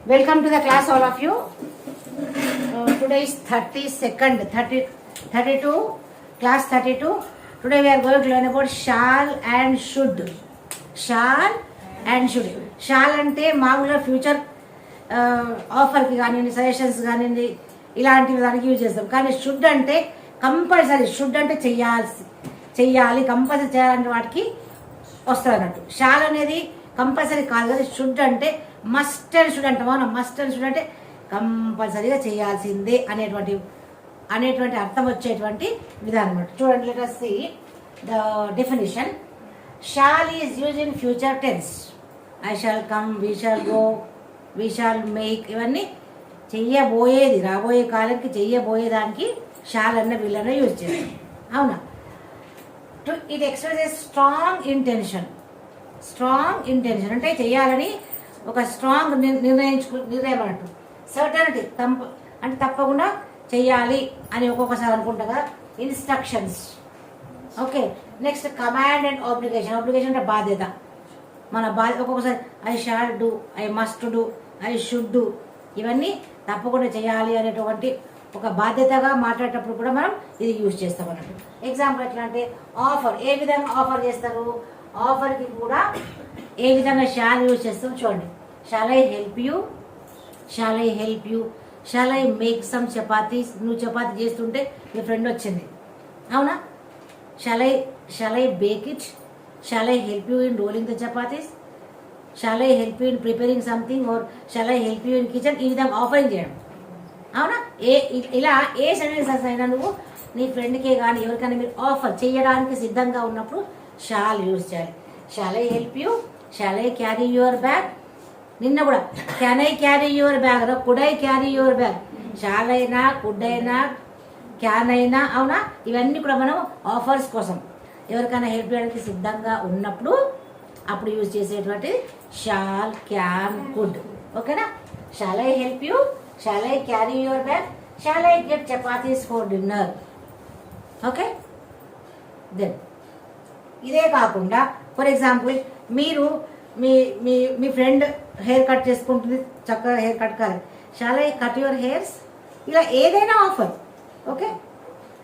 Welcome to the class, all of you. Today is 32, class 32. Today we are going to learn about shall and should. Shall and should. Shall అంటే మామూలుగా future ఆఫర్కి కానివ్వండి, suggestions కానివ్వండి, ఇలాంటివి దానికి use చేస్తాం. కానీ should అంటే compulsory, should అంటే చెయ్యాలి, కంపల్సరీ చేయాలంటే వాటికి వస్తుంది అన్నట్టు. షాల్ అనేది కంపల్సరీ కాదు కదా, షుడ్ అంటే మస్ట్ అండ్ షుడ్ అంటాం. అవునా, మస్ట్ అండ్ షుడ్ అంటే కంపల్సరీగా చేయాల్సిందే అనేటువంటి అర్థం వచ్చేటువంటి విధానం అన్నమాట. చూడండి, let us see the definition. Shall is used in future tense. I shall come, we shall go, we shall make, ఇవన్నీ చెయ్యబోయేది, రాబోయే కాలానికి చెయ్యబోయేదానికి షాల్ అన్న వీళ్ళన్న యూజ్ చేస్తాం. అవునా, ఇది express strong intention. Strong intention అంటే చెయ్యాలని ఒక స్ట్రాంగ్ నిర్ణయం అన్నట్టు. సర్టనిటీ అంటే తప్పకుండా చెయ్యాలి అని ఒక్కొక్కసారి అనుకుంటా కదా. Instructions. Okay, next command and obligation. Obligation అంటే బాధ్యత. మన బాధ్యత ఒక్కొక్కసారి I shall do, I must do, I should do, ఇవన్నీ తప్పకుండా చేయాలి అనేటువంటి ఒక బాధ్యతగా మాట్లాడేటప్పుడు కూడా మనం ఇది యూజ్ చేస్తాం అన్నట్టు. ఎగ్జాంపుల్ ఎట్లా అంటే ఆఫర్. ఏ విధంగా ఆఫర్ చేస్తారు? ఆఫర్కి కూడా ఏ విధంగా షాల్ యూజ్ చేస్తాం చూడండి. Shall I help you, shall I help you, shall I make some chapatis. నువ్వు చపాతీ చేస్తుంటే మీ ఫ్రెండ్ వచ్చింది, అవునా. Shall I bake it, shall I help you in rolling the chapatis, shall I help you in preparing something, or shall I help you in kitchen. ఈ విధంగా offering చేయడం, అవునా. ఇలా ఏ సెంటెన్సెస్ అయినా నువ్వు నీ ఫ్రెండ్కే కానీ ఎవరికైనా మీరు ఆఫర్ చేయడానికి సిద్ధంగా ఉన్నప్పుడు షాల్ యూజ్ చేయాలి. Shall I help you, shall I carry your bag. నిన్న కూడా can I carry your bag, could I carry your bag. Shall అయినా, కుడ్ అయినా, క్యాన్ అయినా, అవునా. ఇవన్నీ కూడా మనం ఆఫర్స్ కోసం ఎవరికైనా హెల్ప్ చేయడానికి సిద్ధంగా ఉన్నప్పుడు అప్పుడు యూజ్ చేసేటువంటి షాల్, క్యాన్, కుడ్. ఓకేనా. Shall I help you, shall I carry your bag, shall I get chapatis for dinner. Okay. Then ఇదే కాకుండా ఫర్ ఎగ్జాంపుల్ మీరు మీ మీ మీ ఫ్రెండ్ హెయిర్ కట్ చేసుకుంటుంది, చక్కగా హెయిర్ కట్ కాదు, shall I cut your hairs. ఇలా ఏదైనా offer. Okay.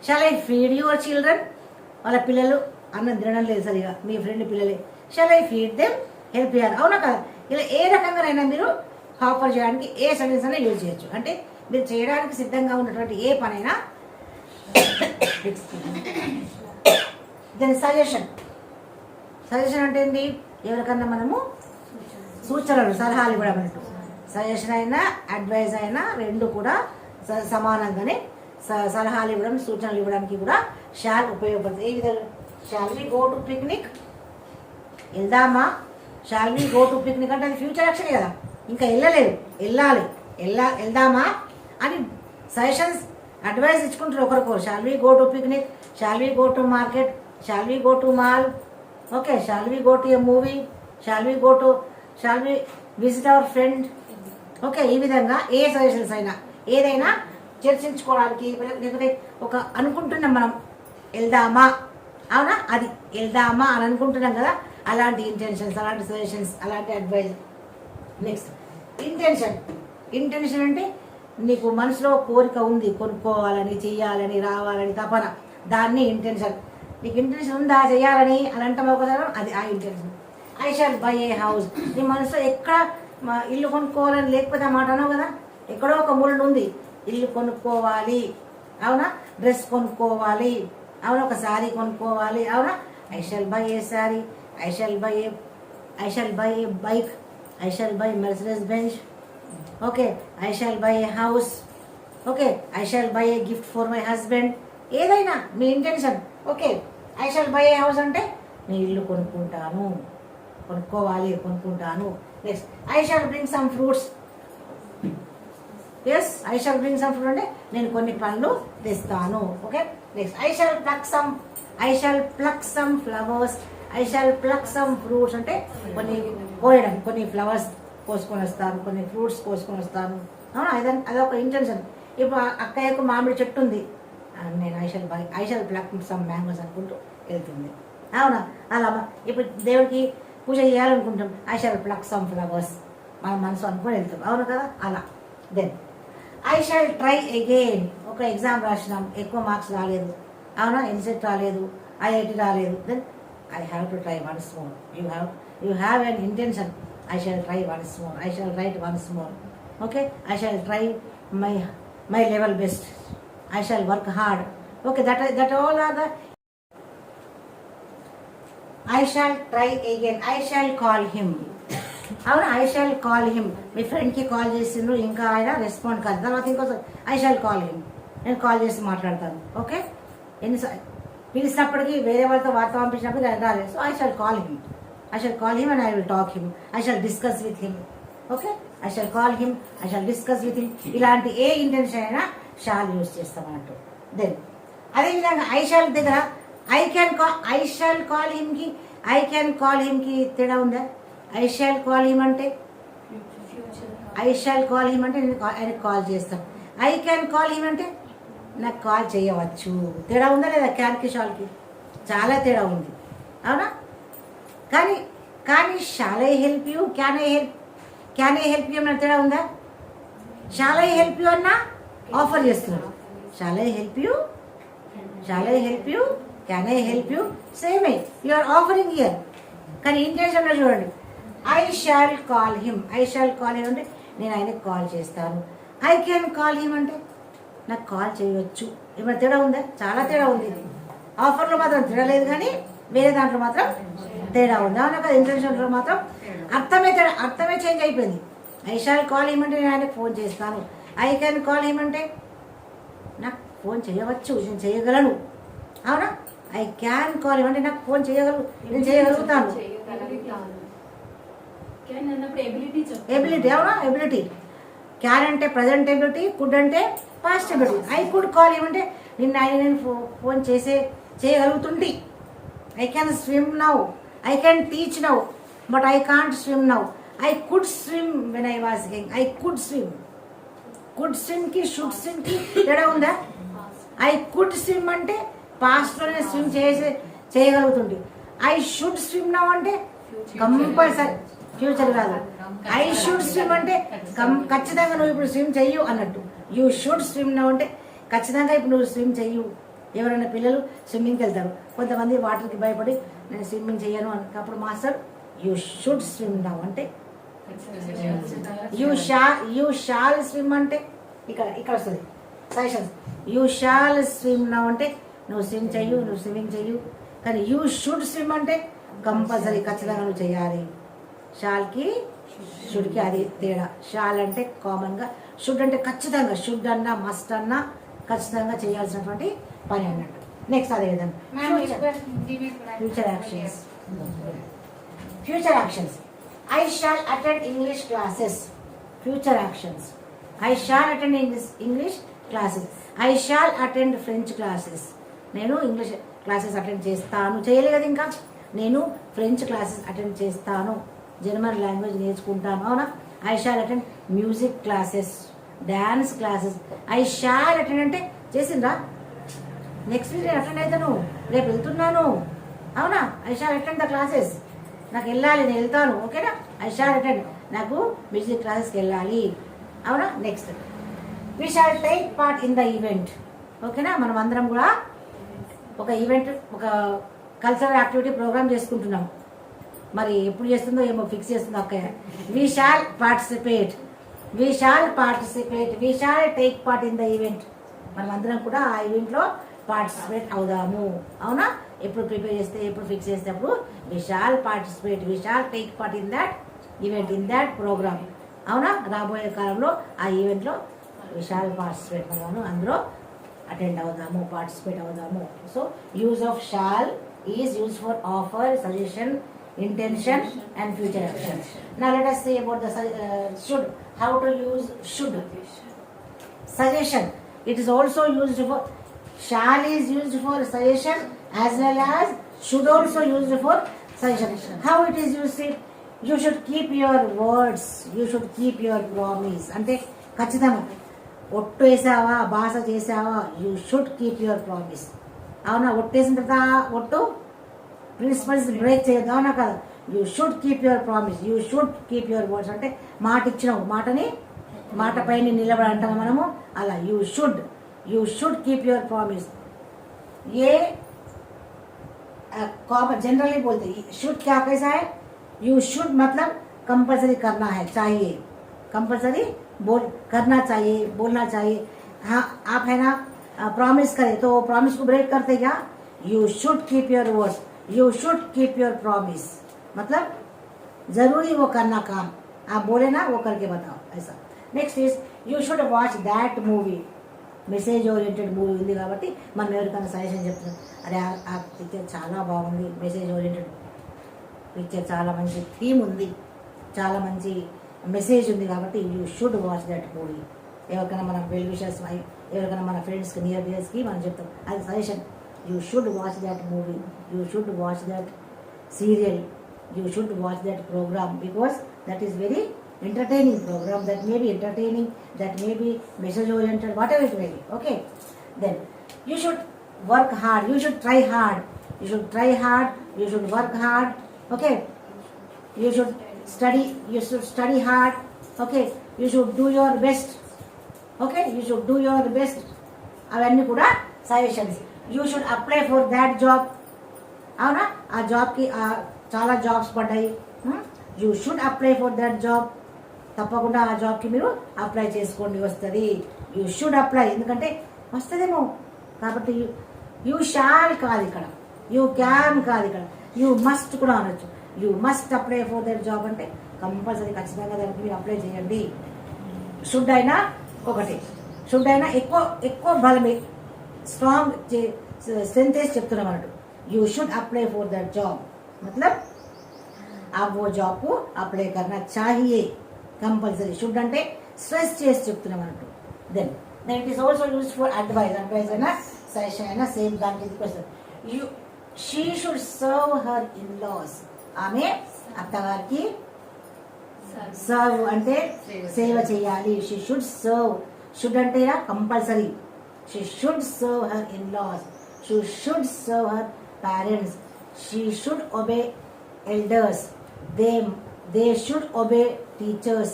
Shall I feed your children. వాళ్ళ పిల్లలు అన్నం తినడం లేదు సరిగా, మీ ఫ్రెండ్ పిల్లలే, shall I feed them, help చేయాలి, అవునా కదా. ఇలా ఏ రకంగానైనా మీరు ఆఫర్ చేయడానికి ఏ సెంటెన్స్ అయినా యూజ్ చేయొచ్చు. అంటే మీరు చేయడానికి సిద్ధంగా ఉన్నటువంటి ఏ పనైనా. Then suggestion. సజెషన్ అంటే ఏంటి? ఎవరికన్నా మనము సూచనలు, సలహాలు ఇవ్వడం అన్నట్టు. సజెషన్ అయినా అడ్వైజ్ అయినా రెండు కూడా సమానంగానే సలహాలు ఇవ్వడం, సూచనలు ఇవ్వడానికి కూడా షాల్ ఉపయోగపడుతుంది. ఏ విధంగా? Shall we go to picnic, వెళ్దామా. Shall we go to picnic అంటే అది ఫ్యూచర్ యాక్షన్ కదా, ఇంకా వెళ్ళలేదు, వెళ్దామా అని సజెషన్స్, అడ్వైస్ ఇచ్చుకుంటారు ఒకరికొకరు. Shall we go to picnic, shall we go to market, shall we go to mall. Okay. Shall we go to a movie, shall we visit our friend. Okay. ఈ విధంగా ఏ suggestions అయినా ఏదైనా చర్చించుకోవడానికి, లేకపోతే ఒక అనుకుంటున్నాం మనం వెళ్దామా, అవునా, అది వెళ్దామా అని అనుకుంటున్నాం కదా, అలాంటి ఇంటెన్షన్స్, అలాంటి సజెషన్స్, అలాంటి అడ్వైజ్. Next intention. ఇంటెన్షన్ అంటే నీకు మనసులో కోరిక ఉంది, కొనుక్కోవాలని, చెయ్యాలని, రావాలని తపన, దాన్ని ఇంటెన్షన్. నీకు ఇంటెన్షన్ ఉందా చేయాలని అని అంటాం ఒకసారి, అది ఆ intention. I shall buy a house. నీ మనసులో ఎక్కడ ఇల్లు కొనుక్కోవాలని లేకపోతే ఆ మాట అన్నావు కదా, ఎక్కడో ఒక ముళ్ళు ఉంది, ఇల్లు కొనుక్కోవాలి, అవునా, డ్రెస్ కొనుక్కోవాలి, అవునా, ఒక శారీ కొనుక్కోవాలి, అవునా. I shall buy a sari, I shall buy a bike, I shall buy Mercedes Benz. Okay. I shall buy a house. Okay. I shall buy a gift for my husband. ఏదైనా మీ intention. Okay. I shall buy a house అంటే నేను ఇల్లు కొనుక్కుంటాను. Next I shall bring some fruits. Yes, I shall bring some fruit అంటే నేను కొన్ని పండ్లు తెస్తాను. Okay. Next I shall pluck some flowers, I shall pluck some fruits అంటే కొన్ని కోయడం, కొన్ని ఫ్లవర్స్ కోసుకొని వస్తాను, కొన్ని ఫ్రూట్స్ కోసుకొని వస్తాను, అవునా. అదొక ఇంటెన్షన్. ఇప్పుడు అక్కయ్యకు మామిడి చెట్టు ఉంది, నేను I shall pluck some mangoes అనుకుంటూ వెళ్తుంది, అవునా. అలా ఇప్పుడు దేవుడికి పూజ చేయాలనుకుంటాం, I shall pluck some flowers. మన మనసు అనుకొని వెళ్తాం, అవును కదా. అలా then I shall try again. ఒక ఎగ్జామ్ రాసినాం, ఎక్కువ మార్క్స్ రాలేదు, అవునా, ఎన్సెట్ రాలేదు, ఐఐటి రాలేదు, then I have to try once more. You have an intention. I shall try once more, I shall write once more. Okay, I shall try my level best, I shall work hard. Okay, that all are the I shall try again. I shall call him. అవును, I shall call him. మీ ఫ్రెండ్కి call చేసిండ్రు, ఇంకా ఆయన respond కాదు, తర్వాత ఇంకోసారి I shall call him, నేను కాల్ చేసి మాట్లాడతాను. ఓకే, ఎన్నిసార్లు పిలిచినప్పటికీ వేరే వాళ్ళతో వార్త పంపించినప్పుడు రాలేదు. So I shall call him, I shall call him and I will talk him, I shall discuss with him. Okay, I shall call him, I shall discuss with him. ఇలాంటి ఏ ఇంటెన్షన్ అయినా shall use చేస్తాం అన్నట్టు. Then అదేవిధంగా I shall దగ్గర I shall call హిమ్కి I can call హిమ్కి తేడా ఉందా? ఐ షాల్ కాల్ హిమ్ అంటే నేను ఆయనకు కాల్ చేస్తాను. ఐ క్యాన్ కాల్ హిమ్ అంటే నాకు కాల్ చేయవచ్చు. తేడా ఉందా లేదా? క్యాన్కి షాల్కి చాలా తేడా ఉంది, అవునా. కానీ shall I help you, can I help you అన్న తేడా ఉందా? షాల్ ఐ హెల్ప్ యూ అన్న ఆఫర్ చేస్తున్నాడు. Shall I help you, can I help you, same you are offering here. కానీ ఇంటెన్షన్లో చూడండి, ఐ షాల్ కాల్ హిమ్ అంటే నేను ఆయనకు కాల్ చేస్తాను. ఐ క్యాన్ కాల్ హిమ్ అంటే నాకు కాల్ చేయవచ్చు. ఏమైనా తేడా ఉందా? చాలా తేడా ఉంది. ఆఫర్లో మాత్రం తేడా లేదు, కానీ వేరే దాంట్లో మాత్రం తేడా ఉంది, అవునా కదా. ఇంటెన్షన్లో మాత్రం అర్థమే చేంజ్ అయిపోయింది. ఐ షాల్ కాల్ హిమ్ అంటే నేను ఆయనకు ఫోన్ చేస్తాను. ఐ క్యాన్ కాల్ హిమ్ అంటే నాకు ఫోన్ చేయవచ్చు, నేను చేయగలను, అవునా. ఐ క్యాన్ కాల్ హిమ్ అంటే నాకు ఫోన్ నేను చేయగలుగుతాను. ఎబిలిటీ, అవునా, ఎబిలిటీ. క్యాన్ అంటే ప్రజెంట్ ఎబిలిటీ, కుడ్ అంటే past ability. I could call him అంటే నేను ఫోన్ చేయగలుగుతుంది. I can swim now, I can teach now, but I can't swim now. I could swim when I was young. I could swim. Could స్విమ్కి should స్విమ్కి తేడా ఉందా? I could swim అంటే పాస్ట్లోనే swim చేయగలుగుతుంది. ఐ షుడ్ స్విమ్ నౌ అంటే compulsory, future కాదు. I should swim అంటే ఖచ్చితంగా నువ్వు ఇప్పుడు స్విమ్ చెయ్యు అన్నట్టు. యూ షుడ్ స్విమ్ నౌ అంటే ఖచ్చితంగా ఇప్పుడు నువ్వు స్విమ్ చెయ్యు. ఎవరైనా పిల్లలు స్విమ్మింగ్కి వెళ్తారు, కొంతమంది వాటర్కి భయపడి నేను స్విమ్మింగ్ చెయ్యను అప్పుడు master you should swim now అంటే యూ షాల్ స్విమ్ అంటే ఇక్కడ వస్తుంది suggestions. You shawl swim now అంటే నువ్వు స్విమ్మింగ్ చెయ్యు. కానీ యూ షుడ్ స్విమ్ అంటే కంపల్సరీ, ఖచ్చితంగా నువ్వు చేయాలి. షాల్కి షుడ్కి అది తేడా. షాల్ అంటే కామన్గా, షుడ్ అంటే ఖచ్చితంగా, షుడ్ అన్నా మస్ట్ అన్నా ఖచ్చితంగా చేయాల్సినటువంటి పని అన్నట్టు. నెక్స్ట్ అదేవిధంగా future actions. I shall attend English classes. Future actions. I shall attend English classes. I shall attend French classes. నేను ఇంగ్లీష్ క్లాసెస్ అటెండ్ చేస్తాను. చేయలేదు ఇంకా, నేను ఫ్రెంచ్ క్లాసెస్ అటెండ్ చేస్తాను, జర్మన్ లాంగ్వేజ్ నేర్చుకుంటాను, అవునా. I shall attend music classes, dance classes. I shall attend అంటే చేసిండ్రా, నెక్స్ట్ వీక్ నేను అటెండ్ అవుతాను, రేపు వెళ్తున్నాను, అవునా. I shall attend the classes, నాకు వెళ్ళాలి, నేను వెళ్తాను, ఓకేనా. ఐ షాల్ అటెండ్, నాకు మ్యూజిక్ క్లాసెస్కి వెళ్ళాలి, అవునా. Next we shall take part in the event, ఓకేనా. మనం అందరం కూడా ఒక ఈవెంట్, ఒక కల్చరల్ యాక్టివిటీ ప్రోగ్రామ్ చేసుకుంటున్నాం. మరి ఎప్పుడు చేస్తుందో ఏమో ఫిక్స్ చేస్తుందో అక్కయ్య. We shall participate, we shall take part in the event. మనం అందరం కూడా ఆ ఈవెంట్లో పార్టిసిపేట్ అవుదాము, అవునా. ఎప్పుడు ప్రిపేర్ చేస్తే, ఎప్పుడు ఫిక్స్ చేస్తే అప్పుడు we shall participate, we shall take part in that event, in that programme, అవునా. రాబోయే కాలంలో ఆ ఈవెంట్లో వి షాల్ పార్టిసిపేట్, మనం అందులో అటెండ్ అవుదాము, పార్టిసిపేట్ అవుదాము. So use of shall is use for offer, suggestion, intention and future action. Now let us see about the should. How to use should. Suggestion. It is also used for, shall is used for suggestion as well as should also used for suggestion. How it is used? You should keep your words, you should keep your promise. అంటే ఖచ్చితంగా ఒట్టు వేసావా, భాష చేసావా, you should keep your promise, అవునా. ఒట్టేసిన తర్వాత ఒట్టు principles break చేయదు, అవునా కదా. You should keep your promise, you should keep your words అంటే మాట ఇచ్చినావు, మాట పైన నిలబడి అంటాము మనము అలా. You should keep your promise. ये कॉमन जनरली बोलते हैं शुड क्या कैसा है, यू शुड मतलब कंपल्सरी करना है, चाहिए, कंपल्सरी करना चाहिए, बोलना चाहिए. हाँ आप है ना प्रॉमिस करें तो प्रॉमिस को ब्रेक करते क्या, you should keep your words, you should keep your promise मतलब जरूरी वो करना काम, आप बोले ना वो करके बताओ ऐसा. Next is you should watch that movie. Message oriented movie ఉంది కాబట్టి మనం ఎవరికైనా సజెషన్ చెప్తున్నాం, అరే ఆ పిక్చర్ చాలా బాగుంది, మెసేజ్ ఓరియంటెడ్ పిక్చర్, చాలా మంచి థీమ్ ఉంది, చాలా మంచి మెసేజ్ ఉంది కాబట్టి you should watch that movie. ఎవరికైనా మన వెల్ విషర్స్, ఎవరికైనా మన ఫ్రెండ్స్కి నియర్ డియర్స్కి మనం చెప్తాం, అది suggestion. You should watch that movie, you should watch that serial, you should watch that programme because that is very entertaining program, that may be entertaining, that may be message oriented, whatever it may be. Okay, then you should work hard, you should try hard, you should try hard, you should work hard. Okay, you should study hard. Okay, you should do your best. Okay, you should do your best. అవన్నీ కూడా suggestions. You should apply for that job. అవునా, ఆ జాబ్కి చాలా jobs పడ్డాయి, you should apply for that job. తప్పకుండా ఆ జాబ్కి మీరు అప్లై చేసుకోండి, వస్తుంది. యూ షుడ్ అప్లై, ఎందుకంటే వస్తుందేమో కాబట్టి. యూ షాల్ కాదు ఇక్కడ, యూ క్యాన్ కాదు ఇక్కడ, యూ మస్ట్ కూడా అనొచ్చు. You must apply for that job అంటే కంపల్సరీ ఖచ్చితంగా దానికి మీరు అప్లై చేయండి. షుడ్ అయినా ఒకటి, షుడ్ అయినా ఎక్కువ బలమే, స్ట్రాంగ్ స్ట్రెంత్ వేసి చెప్తున్నాం అన్నట్టు. You should apply for that job मतलब आप वो जॉब को अप्लाई करना चाहिए, कंपल्सरी. షుడ్ అంటే స్ట్రెస్ చేసి చెప్తున్నాం అన్నట్టు. Then it is also use for advice అయినా సజెషన్ అయినా సేమ్ దానికి ఇది వస్తుంది. She should serve her in laws, ఆమె అత్తగారికి సర్వ్ అంటే సేవ చేయాలి. షీ షుడ్ సర్వ్, షుడ్ అంటే compulsory. She should serve her in laws, she should serve her parents, she should obey elders, they should obey teachers,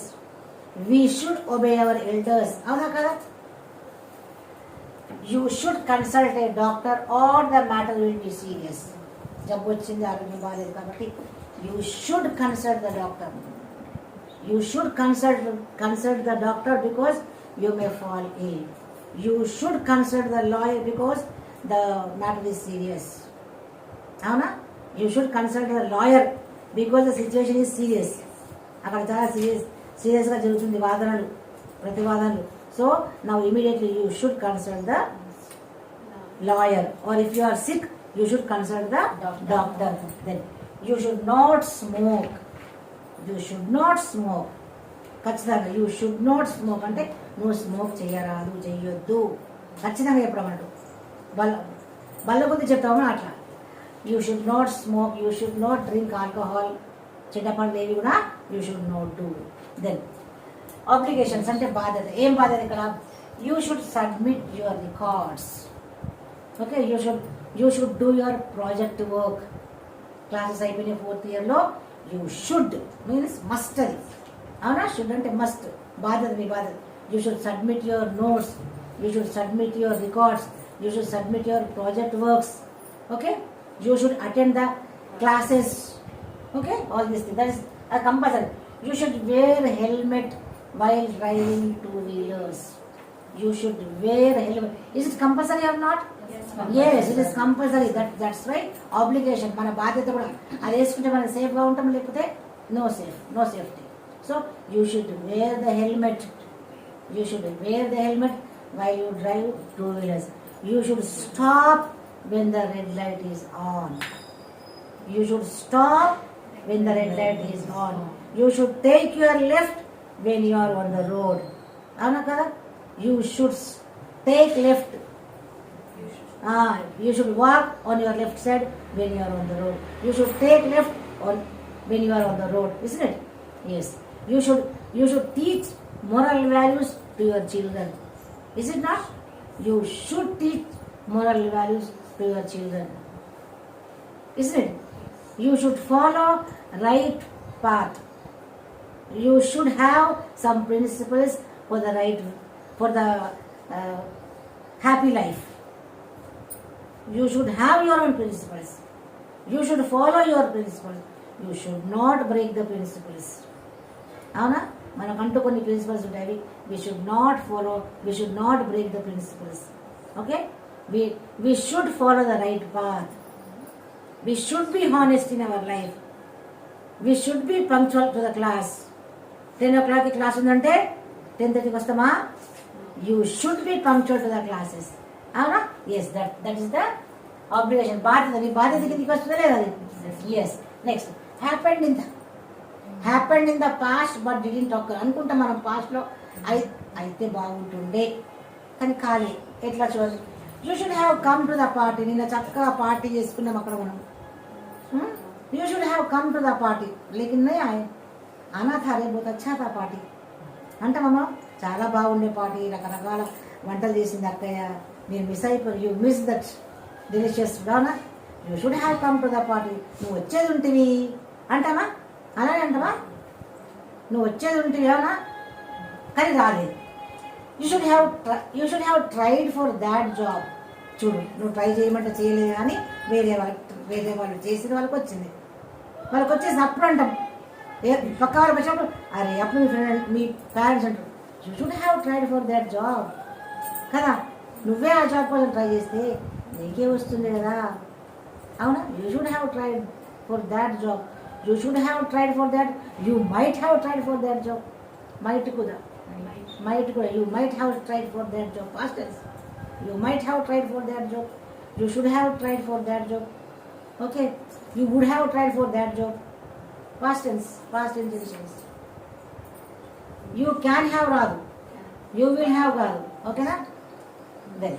we should obey our elders. అవునా కదా. you should consult a doctor or the matter will be serious. జబ్బు వచ్చింది, ఆరోగ్యం బాగాలేదు కాబట్టి you should consult the doctor, you should consult the doctor because you may fall ill. you should consult the lawyer because the matter is serious. అవునా, you should consult the lawyer because the situation is serious. అక్కడ చాలా సీరియస్గా జరుగుతుంది వాదనలు, ప్రతివాదనలు. So now immediately you should consult the lawyer. Or if you are sick you should consult the doctor. Then you should not smoke, you should not smoke. ఖచ్చితంగా you should not smoke అంటే నువ్వు smoke చేయరాదు, చెయ్యొద్దు, ఖచ్చితంగా చెప్పడం అన్నట్టు. బల్ల కొద్ది చెప్తాము అట్లా. You should not smoke, you should not drink alcohol, చెడ్డ పనులు ఏవి కూడా you should not do. Then obligations అంటే బాధ్యత. ఏం బాధ్యత ఇక్కడ, you should submit your records. Okay, you should do your project work. Classes అయిపోయినాయి 4th ఇయర్లో, యూ షుడ్ మీన్స్ మస్ట్. అది అవునా, షుడ్ అంటే మస్ట్, బాధ్యత, మీ బాధ్యత. You should submit your notes, you should submit your records, you should submit your project works. Okay, you should attend the classes. Okay, all these things, that is a compulsory. You should wear helmet while driving 2-wheelers. You should wear helmet. Is it compulsory or not? Yes, it is compulsory. That's right. Obligation, మన బాధ్యత కూడా. అది వేసుకుంటే మనం సేఫ్గా ఉంటాం, లేకపోతే no safety. So you should wear the helmet, you should wear the helmet while you drive 2-wheelers. You should stop when the red light is on. You should stop when the red light is on. You should take your left when you are on the road. Avuna kada, you should take left. You should walk on your left side when you are on the road. You should take left on when you are on the road, isn't it? Yes. You should teach moral values to your children. Is it not? You should teach moral values to your children, isn't it? You should follow right path. You should have some principles for the happy life. You should have your own principles. You should follow your principles. You should not break the principles. అవునా, మనకంటూ కొన్ని principles ఉంటాయి. We should not follow, we should not break the principles. Okay, we should follow the right path. We should be honest in our life. We should be punctual to the class. 10 o'clock class ఉందంటే 10:30కి వస్తామా? You should be punctual to the classes. అవునా? Yes, that is the obligation. బాధ్యత, నీ బాధ్యత కిందకి వస్తుందా లేదా అది? Yes. Next, happened in the past but didn't occur. అనుకుంటా మనం పాస్ట్ లో అయితే బాగుంటుండే కానీ కాలే. ఎట్లా చూడాలి? You should have come to the party. నిన్న చక్కగా పార్టీ చేసుకున్నాం అక్కడ మనం. You should have come to the party. లేకిన్ నై ఆయే, ఆనా థా రే, బహుత్ అచ్చా థా పార్టీ అంటామమ్మా. చాలా బాగుండే పార్టీ, రకరకాల వంటలు చేసింది అక్కయ్య, మీరు మిస్ అయిపోయి, you miss that delicious food. అవునా? You should have come to the party. నువ్వు వచ్చేది ఉంటివి అంటామా? అలానే అంటావా? నువ్వు వచ్చేది ఉంటివి అవునా, కానీ రాలేదు. You should have tried for that job. చూడు, నువ్వు ట్రై చేయమంటే చేయలేదు, కానీ వేరే వాళ్ళు చేసిన వాళ్ళకి వచ్చింది. వాళ్ళకి వచ్చేసి అప్పుడు అంటాం, పక్క వాళ్ళకి వచ్చినప్పుడు అరే అప్పుడు మీ పేరెంట్స్ అంటారు you should have tried for that job కదా. నువ్వే ఆ జాబ్ కోసం ట్రై చేస్తే నీకే వస్తుంది కదా. అవునా? You should have tried for that job. You should have tried for that. You might have tried for that job. Might కూడా you might have tried for that job. Past tense. You might have tried for that job. You should have tried for that job. Okay, you would have tried for that job. Past tense intentions. You can have రాదు, you will have కాదు. ఓకేనా? Then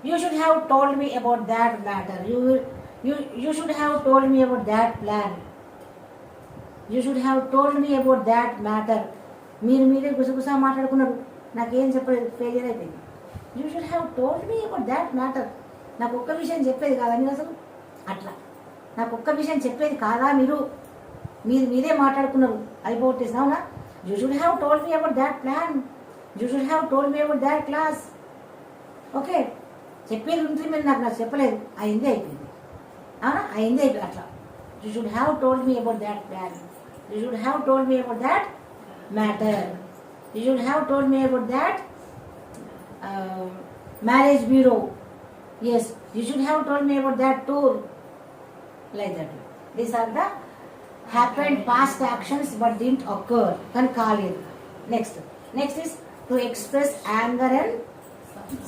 you should have told me about that matter. You should have told me about that plan. You should have told me about that matter. మీరే గుసగుసా మాట్లాడుకున్నారు, నాకేం చెప్పలేదు, failure అయిపోయింది. You should have told me about that matter. నాకు ఒక్క విషయం చెప్పేది కాదా మీరు? అసలు అట్లా నాకు ఒక్క విషయం చెప్పేది కాదా మీరే మాట్లాడుకున్నారు అయిపోట్ ఇస్. అవునా? You should have told me about that plan. You should have told me about that class. Okay, చెప్పేది ఉంటుంది, మీరు నాకు చెప్పలేదు, అయిందే అయిపోయింది. అవునా? అయిందే అయిపోయింది. అట్లా you should have told me about that plan. You should have told me about that matter. You should have told me about that marriage bureau. Yes, you should have told me about that tour. Like that. These are the happened past actions but didn't occur, కానీ కాలేదు. Next is to express anger and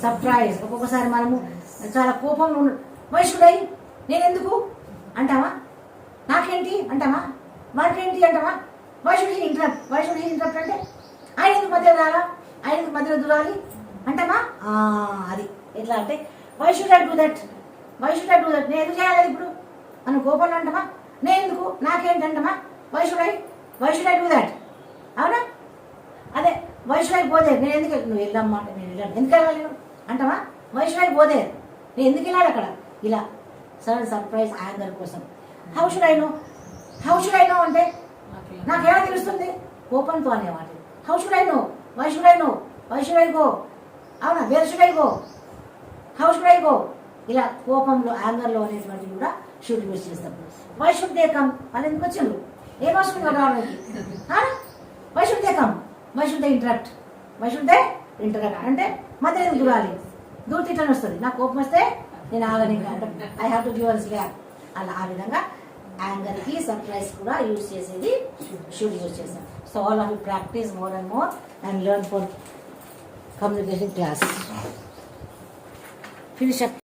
surprise. ఒక్కొక్కసారి మనము చాలా కోపంలో వైషుడై నేనెందుకు అంటామా, నాకేంటి అంటామా, వాడికేంటి అంటామా, వైషుడ్ హీ ఇంటరప్ట్ అంటే ఆయన ఎందుకు మధ్యలో రాలా, ఆయన ఎందుకు మధ్యలో దూరాలి అంటామా. అది ఎట్లా అంటే వైషుడ్ ఐ డూ దట్, నేను ఎందుకు చేయాలి ఇప్పుడు మనం కోపంలో అంటామా. నేను ఎందుకు, నాకేంటంటమా, why should I do that. అవునా? అదే వై షుడ్ ఐ పోదే, నేను ఎందుకు, నువ్వు వెళ్ళమ్మా, నేను వెళ్ళాను, ఎందుకు వెళ్ళాలి నేను అంటావా. వై షుడ్ ఐ పోదే, నేను ఎందుకు వెళ్ళాలి అక్కడ. ఇలా సడన్ సర్ప్రైజ్ యాంగర్ కోసం. హౌ షుడ్ ఐ నో అంటే నాకేమో తెలుస్తుంది, కోపంతో అనేవాటి. How should I know, why should I go. అవునా? Where should I go, how should I go. ఇలా కోపంలో యాంగర్లో అనేటువంటివి కూడా షుడ్ యూజ్ చేస్తాం. వై షుడ్ దే కమ్, వాళ్ళు ఎందుకు వచ్చారు, ఏం అవసరం కదా రావడానికి. Why should they come, why should they interact అంటే మధ్య ఎందుకు దూరాలి, దూరితే ఇట్లా వస్తుంది, నాకు కోపం వస్తే నేను ఆగని, I have to give an slap. అలా ఆ విధంగా యాంగర్కి సర్ప్రైజ్ కూడా యూజ్ చేసేది షుడ్ యూజ్ చేస్తాం. So all of you practise more and more and learn for communication class. Finish up.